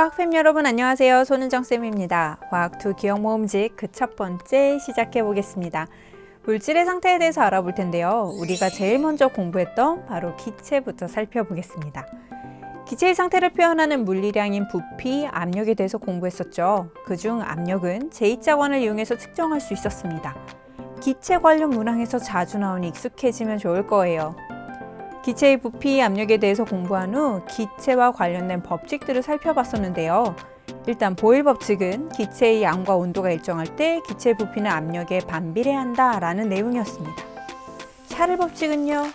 화학팸 여러분 안녕하세요. 손은정쌤입니다. 화학2 기억모음집 그 첫 번째 시작해 보겠습니다. 물질의 상태에 대해서 알아볼 텐데요. 우리가 제일 먼저 공부했던 바로 기체부터 살펴보겠습니다. 기체의 상태를 표현하는 물리량인 부피, 압력에 대해서 공부했었죠. 그중 압력은 제2차원을 이용해서 측정할 수 있었습니다. 기체 관련 문항에서 자주 나오니 익숙해지면 좋을 거예요. 기체의 부피, 압력에 대해서 공부한 후 기체와 관련된 법칙들을 살펴봤었는데요. 일단 보일 법칙은 기체의 양과 온도가 일정할 때 기체 부피는 압력에 반비례한다 라는 내용이었습니다. 샤를 법칙은요.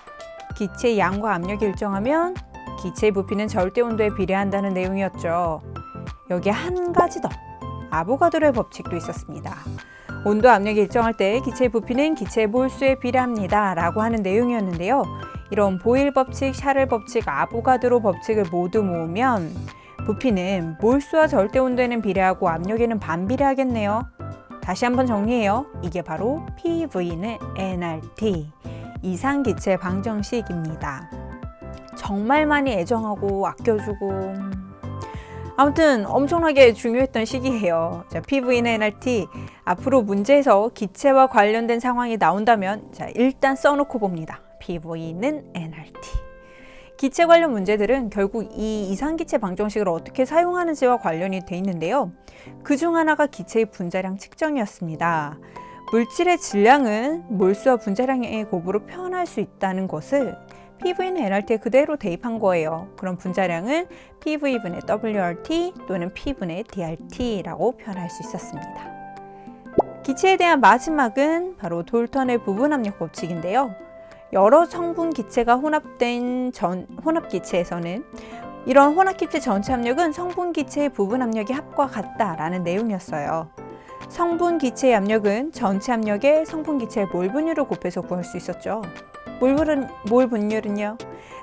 기체의 양과 압력이 일정하면 기체의 부피는 절대 온도에 비례한다는 내용이었죠. 여기에 한 가지 더, 아보가드로의 법칙도 있었습니다. 온도, 압력이 일정할 때 기체의 부피는 기체의 몰수에 비례합니다 라고 하는 내용이었는데요. 이런 보일 법칙, 샤를 법칙, 아보가드로 법칙을 모두 모으면 부피는 몰수와 절대 온도에는 비례하고 압력에는 반비례하겠네요. 다시 한번 정리해요. 이게 바로 PV는 nRT, 이상기체 방정식입니다. 정말 많이 애정하고 아껴주고 아무튼 엄청나게 중요했던 시기예요. 자, PV는 nRT, 앞으로 문제에서 기체와 관련된 상황이 나온다면 자, 일단 써놓고 봅니다. PV는 nRT. 기체 관련 문제들은 결국 이 이상기체 방정식을 어떻게 사용하는지와 관련이 돼 있는데요. 그중 하나가 기체의 분자량 측정이었습니다. 물질의 질량은 몰수와 분자량의 곱으로 표현할 수 있다는 것을 PV는 nRT에 그대로 대입한 거예요. 그럼 분자량은 PV분의 WRT 또는 P분의 DRT라고 표현할 수 있었습니다. 기체에 대한 마지막은 바로 돌턴의 부분압력 법칙인데요. 여러 성분 기체가 혼합된 혼합기체에서는 이런 혼합기체 전체 압력은 성분 기체의 부분 압력의 합과 같다라는 내용이었어요. 성분 기체의 압력은 전체 압력의 성분 기체의 몰 분율을 곱해서 구할 수 있었죠. 몰 분율은요,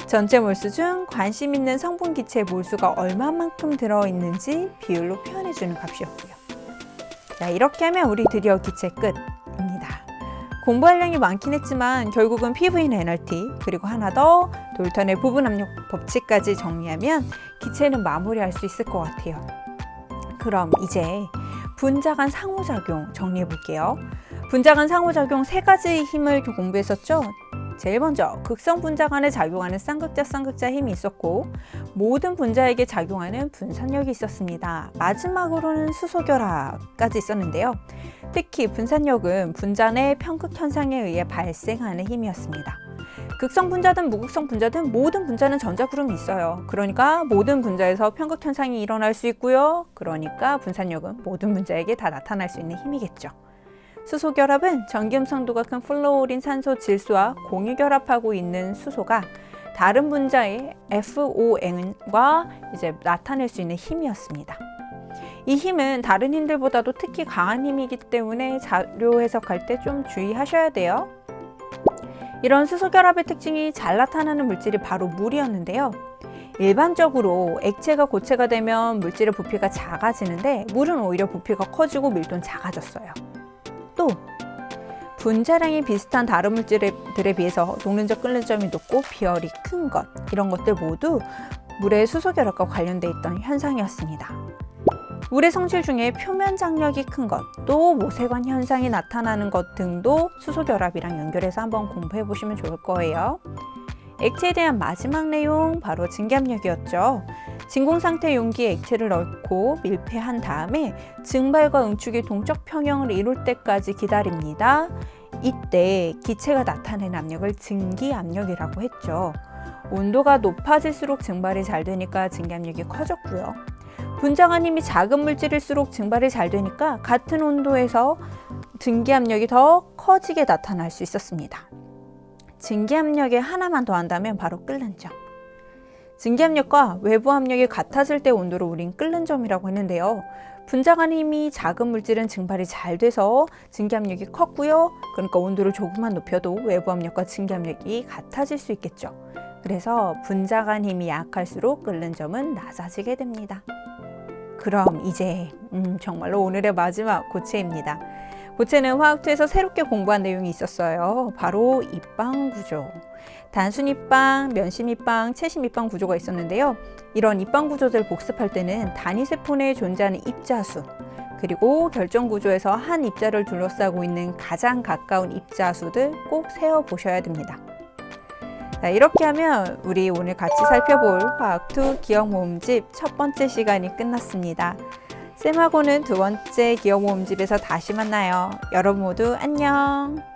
전체 몰수 중 관심 있는 성분 기체의 몰수가 얼마만큼 들어있는지 비율로 표현해주는 값이었고요. 자, 이렇게 하면 우리 드디어 기체 끝입니다. 공부할 양이 많긴 했지만 결국은 PV는 nRT 그리고 하나 더 돌턴의 부분압력 법칙까지 정리하면 기체는 마무리할 수 있을 것 같아요. 그럼 이제 분자 간 상호작용 정리해 볼게요. 분자 간 상호작용 세 가지 힘을 공부했었죠. 제일 먼저 극성 분자 간에 작용하는 쌍극자 힘이 있었고 모든 분자에게 작용하는 분산력이 있었습니다. 마지막으로는 수소결합까지 있었는데요. 특히 분산력은 분자 내 편극 현상에 의해 발생하는 힘이었습니다. 극성 분자든 무극성 분자든 모든 분자는 전자구름이 있어요. 그러니까 모든 분자에서 편극 현상이 일어날 수 있고요. 그러니까 분산력은 모든 분자에게 다 나타날 수 있는 힘이겠죠. 수소결합은 전기음성도가 큰 플로린 산소 질소와 공유결합하고 있는 수소가 다른 분자의 FON과 이제 나타낼 수 있는 힘이었습니다. 이 힘은 다른 힘들보다도 특히 강한 힘이기 때문에 자료 해석할 때 좀 주의하셔야 돼요. 이런 수소결합의 특징이 잘 나타나는 물질이 바로 물이었는데요. 일반적으로 액체가 고체가 되면 물질의 부피가 작아지는데 물은 오히려 부피가 커지고 밀도는 작아졌어요. 또 분자량이 비슷한 다른 물질들에 비해서 녹는점, 끓는 점이 높고 비열이 큰 것, 이런 것들 모두 물의 수소결합과 관련돼 있던 현상이었습니다. 물의 성질 중에 표면 장력이 큰 것, 또 모세관 현상이 나타나는 것 등도 수소결합이랑 연결해서 한번 공부해 보시면 좋을 거예요. 액체에 대한 마지막 내용, 바로 증기압력이었죠. 진공상태 용기에 액체를 넣고 밀폐한 다음에 증발과 응축이 동적 평형을 이룰 때까지 기다립니다. 이때 기체가 나타내는 압력을 증기압력이라고 했죠. 온도가 높아질수록 증발이 잘 되니까 증기압력이 커졌고요. 분자 간 힘이 작은 물질일수록 증발이 잘 되니까 같은 온도에서 증기압력이 더 커지게 나타날 수 있었습니다. 증기압력에 하나만 더한다면 바로 끓는 점. 증기압력과 외부 압력이 같아질 때 온도를 우린 끓는 점이라고 했는데요. 분자 간 힘이 작은 물질은 증발이 잘 돼서 증기압력이 컸고요. 그러니까 온도를 조금만 높여도 외부 압력과 증기압력이 같아질 수 있겠죠. 그래서 분자 간 힘이 약할수록 끓는 점은 낮아지게 됩니다. 그럼 이제 정말로 오늘의 마지막 고체입니다. 고체는 화학2에서 새롭게 공부한 내용이 있었어요. 바로 입방 구조. 단순 입방, 면심 입방, 채심 입방 구조가 있었는데요. 이런 입방 구조들 복습할 때는 단위 세포 내에 존재하는 입자수, 그리고 결정 구조에서 한 입자를 둘러싸고 있는 가장 가까운 입자수들 꼭 세어보셔야 됩니다. 자, 이렇게 하면 우리 오늘 같이 살펴볼 화학2 기억 모음집 첫 번째 시간이 끝났습니다. 쌤하고는 두 번째 기억 모음집에서 다시 만나요. 여러분 모두 안녕!